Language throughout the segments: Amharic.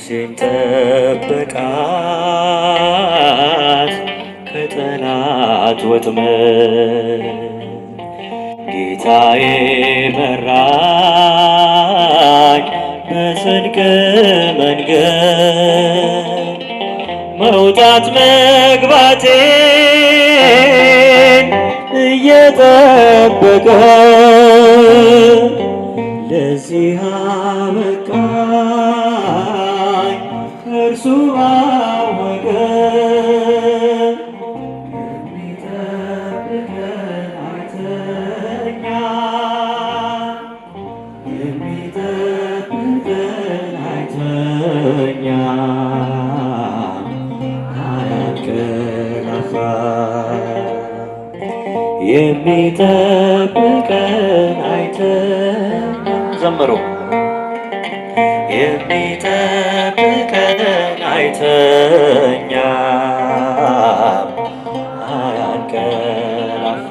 ነፍሴን ጠበቃት ከጠላት ወጥመድ ጌታዬ መራኝ በጽድቅ መንገድ መውጣት መግባቴን እየጠበቀ ለዚህ አበቃኝ እርሱ ባወቀ የሚጠብቀን አይተኛ የሚጠብቀን አይተኛ አያንቀላፋ የሚጠብቀን አይተኛ ዘምሩ የሚጠብቀን አይተኛ አያንቀላፋ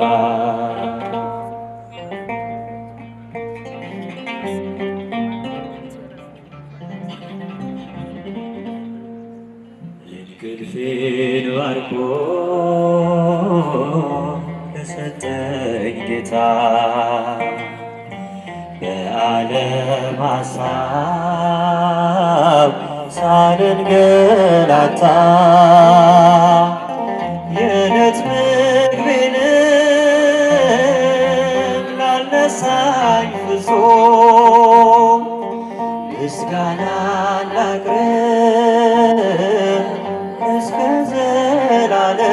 እንቅልፌን ባርኮ ለሰጠኝ ጌታ በዓለም ሐሳብ ሳልንገላታ የዕለት ምግቤንም ላልነሳኝ ፍጹም ምስጋና ላቅርብ እስከ ዘላለም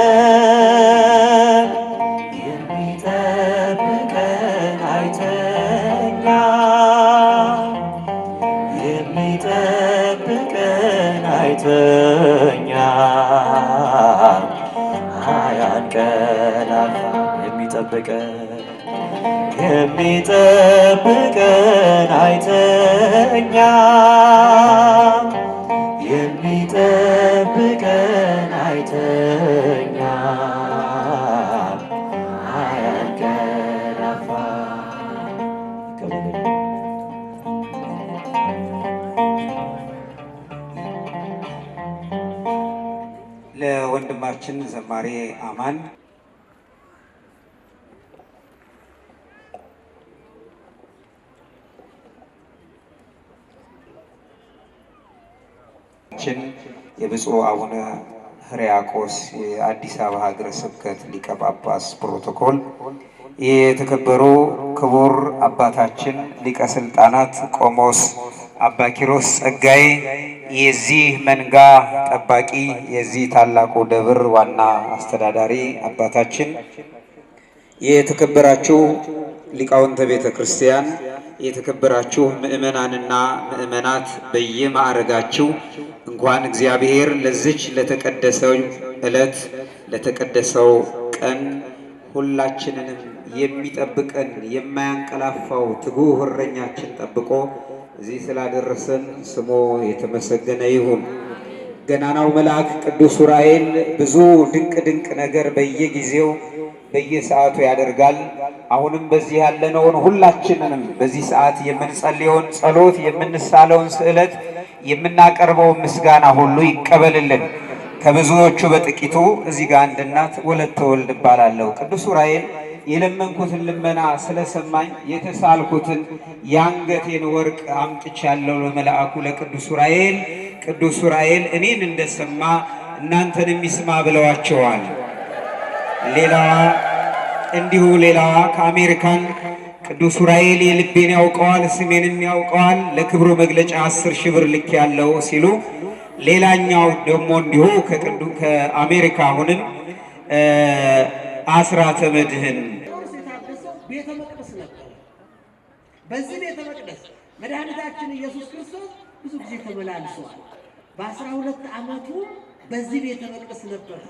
የሚጠብቀን አይተኛ የሚጠብቀን አይተኛ አያንቀላፋ የሚጠብቀን አይተኛ የሚጠብቀን አይተኛ አያንቀላፋ ለወንድማችን ዘማሪ አማን የብፁዕ አቡነ ሕርያቆስ የአዲስ አበባ ሀገረ ስብከት ሊቀ ጳጳስ ፕሮቶኮል፣ የተከበሩ ክቡር አባታችን ሊቀ ስልጣናት ቆሞስ አባ ኪሮስ ጸጋዬ፣ የዚህ መንጋ ጠባቂ፣ የዚህ ታላቁ ደብር ዋና አስተዳዳሪ አባታችን፣ የተከበራችሁ ሊቃውንተ ቤተ ክርስቲያን፣ የተከበራችሁ ምእመናንና ምእመናት በየማዕረጋችሁ እንኳን እግዚአብሔር ለዚች ለተቀደሰው ዕለት ለተቀደሰው ቀን ሁላችንንም የሚጠብቀን የማያንቀላፋው ትጉህ እረኛችን ጠብቆ እዚህ ስላደረሰን ስሙ የተመሰገነ ይሁን። ገናናው መልአክ ቅዱስ ዑራኤል ብዙ ድንቅ ድንቅ ነገር በየጊዜው በየሰዓቱ ያደርጋል። አሁንም በዚህ ያለነውን ሁላችንንም በዚህ ሰዓት የምንጸልየውን ጸሎት፣ የምንሳለውን ስዕለት፣ የምናቀርበው ምስጋና ሁሉ ይቀበልልን። ከብዙዎቹ በጥቂቱ እዚህ ጋር አንድ እናት ወለተ ወልድ እባላለሁ። ቅዱስ ዑራኤል የለመንኩትን ልመና ስለሰማኝ የተሳልኩትን የአንገቴን ወርቅ አምጥቻለሁ ለመልአኩ ለቅዱስ ዑራኤል። ቅዱስ ዑራኤል እኔን እንደሰማ እናንተንም ይስማ ብለዋቸዋል። ሌላዋ ከአሜሪካን ቅዱስ ዑራኤል የልቤን ያውቀዋል ስሜንም ያውቀዋል ለክብሩ መግለጫ 10,000 ብር ልክ ያለው ሲሉ፣ ሌላኛው ደግሞ እንዲሁ ከአሜሪካ አሁንም አስራተ መድህን ቤተ መቅደስ ነበር። በዚህ ቤተ መቅደስ መድኃኒታችን ኢየሱስ ክርስቶስ ብዙ ጊዜ ተመላልሷል። በ12 ዓመቱ በዚህ ቤተ መቅደስ ነበር።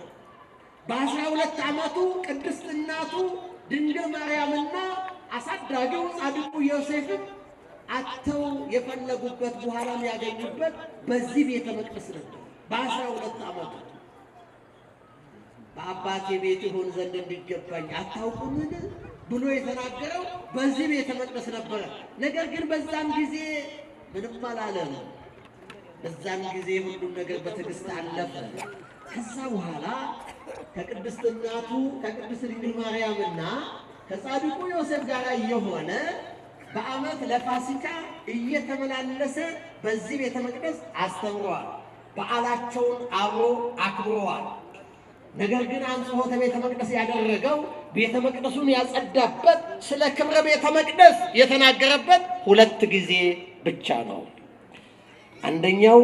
በ12 ዓመቱ ቅድስት እናቱ ድንግል ማርያምና አሳዳጊው ጻድቁ ዮሴፍን አተው የፈለጉበት በኋላም ያገኙበት በዚህ ቤተ መቅደስ ነበር። በ12 ዓመቱ በአባቴ ቤት ይሆን ዘንድ እንዲገባኝ አታውቁምን ብሎ የተናገረው በዚህ ቤተ መቅደስ ነበረ። ነገር ግን በዛም ጊዜ ምንም አላለም። በዛን ጊዜ ሁሉም ነገር በትዕግስት አለፈ። ከዛ በኋላ ከቅድስት እናቱ ከቅድስት ድንግል ማርያምና ከጻድቁ ዮሴፍ ጋር እየሆነ በዓመት ለፋሲካ እየተመላለሰ በዚህ ቤተ መቅደስ አስተምሯል። በዓላቸውን አብሮ አክብረዋል። ነገር ግን አንጽሖተ ቤተ መቅደስ ያደረገው ቤተ መቅደሱን ያጸዳበት ስለ ክብረ ቤተ መቅደስ የተናገረበት 2 ጊዜ ብቻ ነው። አንደኛው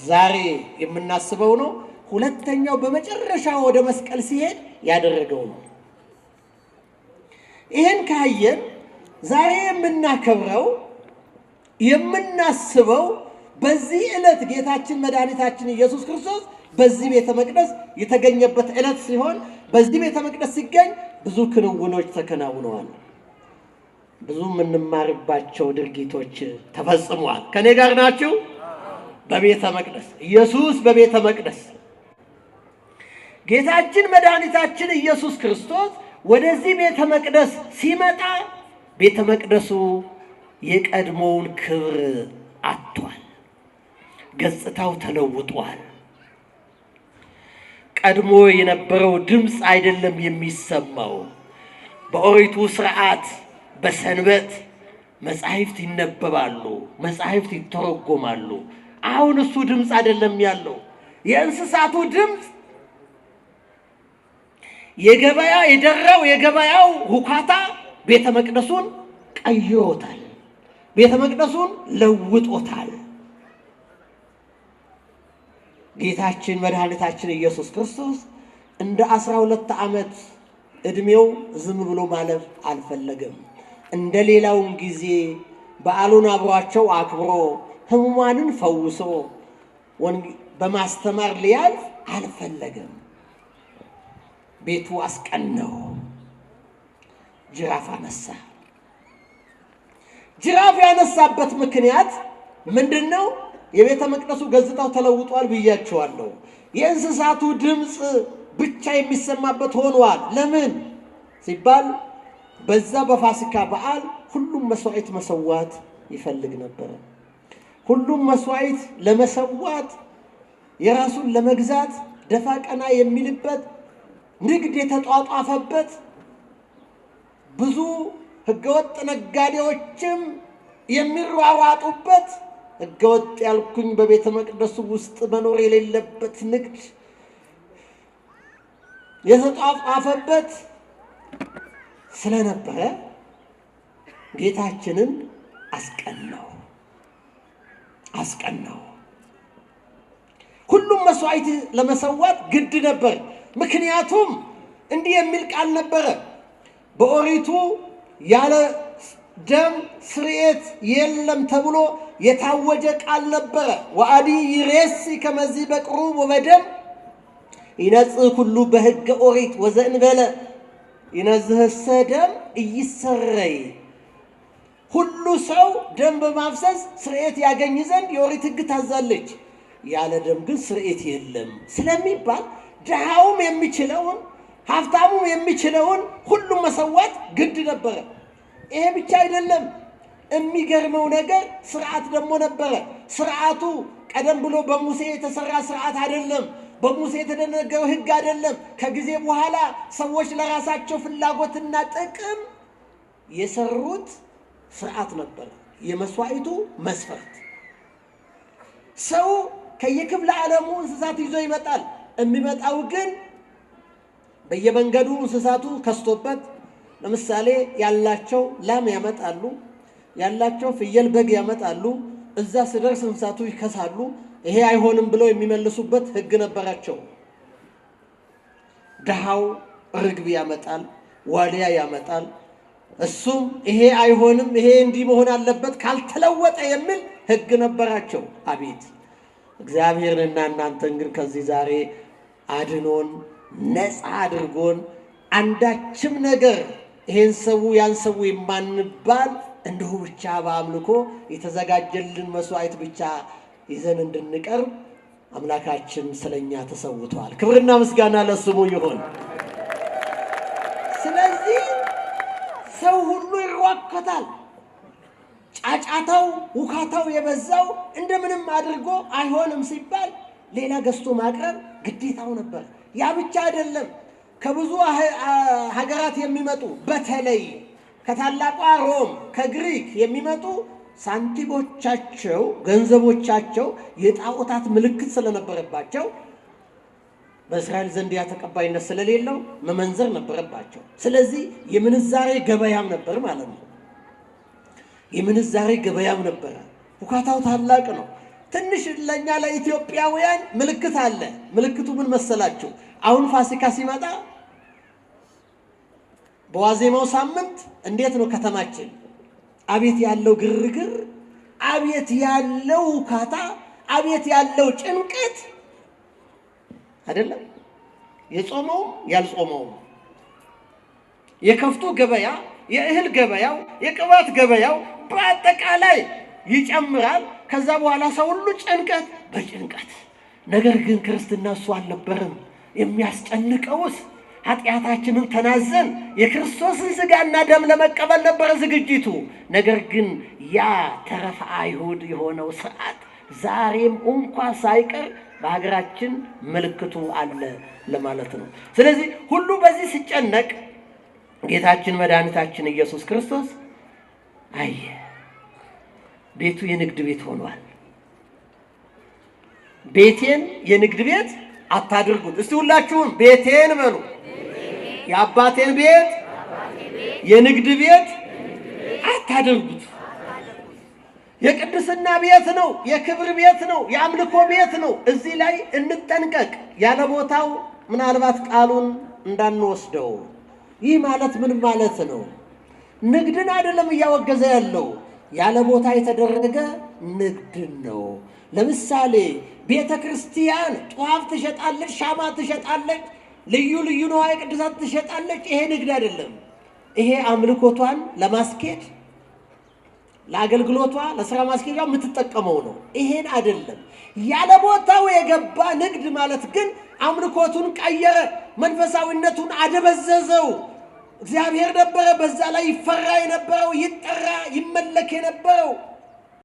ዛሬ የምናስበው ነው። ሁለተኛው በመጨረሻ ወደ መስቀል ሲሄድ ያደረገው ነው። ይህን ካየን ዛሬ የምናከብረው የምናስበው በዚህ ዕለት ጌታችን መድኃኒታችን ኢየሱስ ክርስቶስ በዚህ ቤተ መቅደስ የተገኘበት ዕለት ሲሆን በዚህ ቤተ መቅደስ ሲገኝ ብዙ ክንውኖች ተከናውነዋል። ብዙ የምንማርባቸው ድርጊቶች ተፈጽመዋል። ከኔ ጋር ናችሁ? በቤተ መቅደስ ኢየሱስ በቤተ መቅደስ ጌታችን መድኃኒታችን ኢየሱስ ክርስቶስ ወደዚህ ቤተ መቅደስ ሲመጣ ቤተ መቅደሱ የቀድሞውን ክብር አጥቷል። ገጽታው ተለውጧል። ቀድሞ የነበረው ድምፅ አይደለም የሚሰማው። በኦሪቱ ሥርዓት በሰንበት መጻሕፍት ይነበባሉ፣ መጻሕፍት ይተረጎማሉ። አሁን እሱ ድምፅ አይደለም ያለው። የእንስሳቱ ድምፅ የደራው የገበያው ሁካታ ቤተ መቅደሱን ቀይሮታል። ቤተ መቅደሱን ለውጦታል። ጌታችን መድኃኒታችን ኢየሱስ ክርስቶስ እንደ 12 ዓመት ዕድሜው ዝም ብሎ ማለፍ አልፈለገም። እንደ ሌላውን ጊዜ በዓሉን አብሯቸው አክብሮ ሕሙማንን ፈውሶ በማስተማር ሊያልፍ አልፈለገም። ቤቱ አስቀነው። ጅራፍ አነሳ። ጅራፍ ያነሳበት ምክንያት ምንድነው? የቤተ መቅደሱ ገጽታው ተለውጧል ብያቸዋለሁ። የእንስሳቱ ድምፅ ብቻ የሚሰማበት ሆኗል። ለምን ሲባል በዛ በፋሲካ በዓል ሁሉም መስዋዕት መሰዋት ይፈልግ ነበር። ሁሉም መስዋዕት ለመሰዋት የራሱን ለመግዛት ደፋ ቀና የሚልበት ንግድ የተጧጧፈበት ብዙ ህገወጥ ነጋዴዎችም የሚሯሯጡበት ህገወጥ ያልኩኝ በቤተ መቅደሱ ውስጥ መኖር የሌለበት ንግድ የተጧጧፈበት ስለነበረ ጌታችንን አስቀናው። ሁሉም መስዋዕት ለመሰዋት ግድ ነበር። ምክንያቱም እንዲህ የሚል ቃል ነበረ በኦሪቱ ያለ ደም ስርየት የለም ተብሎ የታወጀ ቃል ነበረ። ወአዲ ይሬሲ ከመዚህ በቅሩብ ወበደም ይነጽህ ሁሉ በሕገ ኦሪት ወዘእንበለ ይነዝህሰ ደም እይሰረይ። ሁሉ ሰው ደም በማፍሰስ ስርየት ያገኝ ዘንድ የኦሪት ሕግ ታዛለች፣ ያለ ደም ግን ስርየት የለም ስለሚባል ድሃውም የሚችለውን ሀብታሙም የሚችለውን ሁሉም መሰዋት ግድ ነበረ። ይሄ ብቻ አይደለም። የሚገርመው ነገር ስርዓት ደግሞ ነበረ። ስርዓቱ ቀደም ብሎ በሙሴ የተሰራ ስርዓት አይደለም። በሙሴ የተደነገገው ሕግ አይደለም። ከጊዜ በኋላ ሰዎች ለራሳቸው ፍላጎትና ጥቅም የሰሩት ስርዓት ነበር። የመስዋዕቱ መስፈርት ሰው ከየክፍለ ዓለሙ እንስሳት ይዞ ይመጣል። የሚመጣው ግን በየመንገዱ እንስሳቱ ከስቶበት፣ ለምሳሌ ያላቸው ላም ያመጣሉ፣ ያላቸው ፍየል በግ ያመጣሉ። እዛ ስደርስ እንስሳቱ ይከሳሉ። ይሄ አይሆንም ብለው የሚመልሱበት ሕግ ነበራቸው። ድሃው ርግብ ያመጣል፣ ዋልያ ያመጣል። እሱም ይሄ አይሆንም፣ ይሄ እንዲህ መሆን አለበት ካልተለወጠ የሚል ሕግ ነበራቸው። አቤት እግዚአብሔርና እናንተን ግን ከዚህ ዛሬ አድኖን ነፃ አድርጎን አንዳችም ነገር ይሄን ሰው ያን ሰው የማንባል እንዲሁ ብቻ በአምልኮ የተዘጋጀልን መስዋዕት ብቻ ይዘን እንድንቀርብ አምላካችን ስለኛ ተሰውቷል። ክብርና ምስጋና ለስሙ ይሁን። ስለዚህ ሰው ሁሉ ይሯከታል። ጫጫ ጫጫታው ውካታው የበዛው እንደምንም አድርጎ አይሆንም ሲባል ሌላ ገዝቶ ማቅረብ ግዴታው ነበር። ያ ብቻ አይደለም። ከብዙ ሀገራት የሚመጡ በተለይ ከታላቋ ሮም ከግሪክ የሚመጡ ሳንቲሞቻቸው ገንዘቦቻቸው የጣዖታት ምልክት ስለነበረባቸው በእስራኤል ዘንድ ያ ተቀባይነት ስለሌለው መመንዘር ነበረባቸው። ስለዚህ የምንዛሬ ገበያም ነበር ማለት ነው። የምንዛሬ ገበያም ነበረ። ሁካታው ታላቅ ነው። ትንሽ ለኛ ለኢትዮጵያውያን ምልክት አለ። ምልክቱ ምን መሰላችሁ? አሁን ፋሲካ ሲመጣ በዋዜማው ሳምንት እንዴት ነው ከተማችን? አቤት ያለው ግርግር፣ አቤት ያለው ሁካታ፣ አቤት ያለው ጭንቀት አይደለም? የጾመውም ያልጾመውም የከፍቱ ገበያ፣ የእህል ገበያው፣ የቅባት ገበያው በአጠቃላይ ይጨምራል። ከዛ በኋላ ሰው ሁሉ ጭንቀት በጭንቀት። ነገር ግን ክርስትና እሱ አልነበረም። የሚያስጨንቀውስ ኃጢአታችንን ተናዘን የክርስቶስን ሥጋና ደም ለመቀበል ነበረ ዝግጅቱ። ነገር ግን ያ ተረፈ አይሁድ የሆነው ስርዓት ዛሬም እንኳ ሳይቀር በሀገራችን ምልክቱ አለ ለማለት ነው። ስለዚህ ሁሉ በዚህ ሲጨነቅ ጌታችን መድኃኒታችን ኢየሱስ ክርስቶስ አየ፣ ቤቱ የንግድ ቤት ሆኗል። ቤቴን የንግድ ቤት አታድርጉት። እስቲ ሁላችሁም ቤቴን በሉ። የአባቴን ቤት የንግድ ቤት አታድርጉት። የቅድስና ቤት ነው፣ የክብር ቤት ነው፣ የአምልኮ ቤት ነው። እዚህ ላይ እንጠንቀቅ። ያለ ቦታው ምናልባት ቃሉን እንዳንወስደው። ይህ ማለት ምን ማለት ነው? ንግድን አይደለም እያወገዘ ያለው፣ ያለ ቦታ የተደረገ ንግድን ነው። ለምሳሌ ቤተ ክርስቲያን ጧፍ ትሸጣለች፣ ሻማ ትሸጣለች፣ ልዩ ልዩ ንዋየ ቅድሳት ትሸጣለች። ይሄ ንግድ አይደለም። ይሄ አምልኮቷን ለማስኬድ ለአገልግሎቷ ለስራ ማስኬጃ የምትጠቀመው ነው። ይሄን አይደለም። ያለ ቦታው የገባ ንግድ ማለት ግን አምልኮቱን ቀየረ፣ መንፈሳዊነቱን አደበዘዘው። እግዚአብሔር ነበረ በዛ ላይ ይፈራ የነበረው፣ ይጠራ ይመለክ የነበረው።